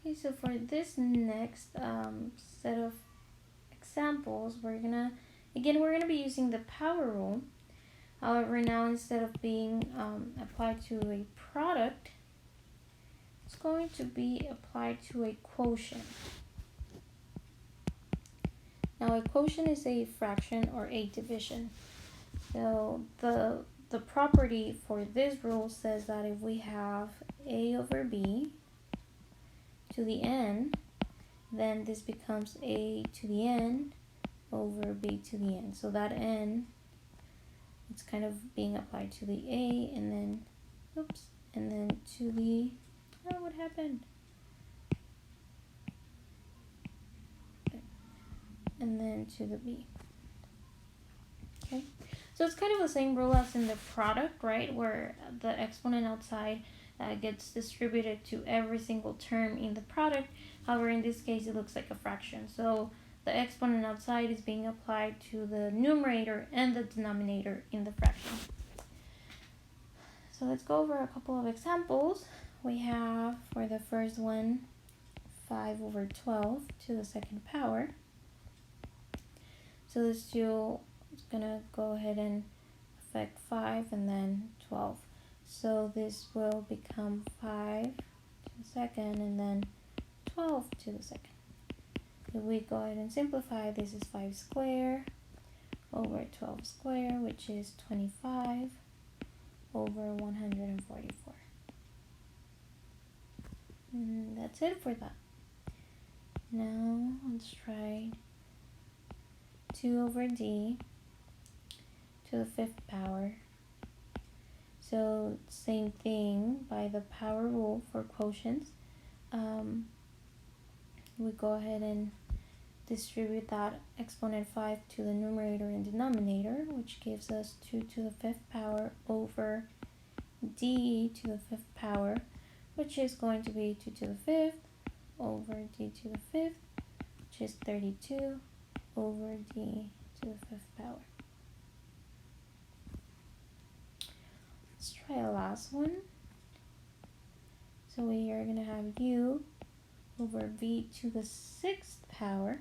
Okay, so for this next set of examples, we're gonna be using the power rule. However, now instead of being applied to a product, it's going to be applied to a quotient. Now a quotient is a fraction or a division. So the property for this rule says that if we have a over b to the n, then this becomes a to the n over b to the n. So that n, it's kind of being applied to the a, and then, oops, and then to the, oh, what happened? And then to the b. Okay, so it's kind of the same rule as in the product, right? Where the exponent outside gets distributed to every single term in the product. However, in this case, it looks like a fraction. So the exponent outside is being applied to the numerator and the denominator in the fraction. So let's go over a couple of examples. We have, for the first one, 5 over 12 to the second power. So this dual is going to go ahead and affect 5 and then 12. So this will become 5 to the second and then 12 to the second. If we go ahead and simplify, this is 5 squared over 12 squared, which is 25 over 144. And that's it for that. Now let's try 2 over d to the 5th power. So same thing by the power rule for quotients. We go ahead and distribute that exponent 5 to the numerator and denominator, which gives us 2 to the 5th power over d to the 5th power, which is going to be 2 to the 5th over d to the 5th, which is 32 over d to the 5th power. Let's try a last one. So we are going to have u over v to the 6th power.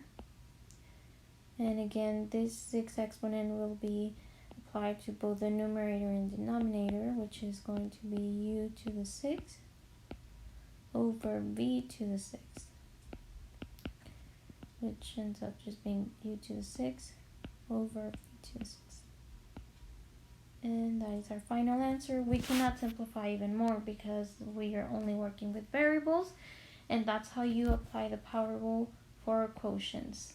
And again, this 6 exponent will be applied to both the numerator and denominator, which is going to be u to the 6th over v to the 6th, which ends up just being u to the 6th over v to the 6th. And that is our final answer. We cannot simplify even more because we are only working with variables, and that's how you apply the power rule for quotients.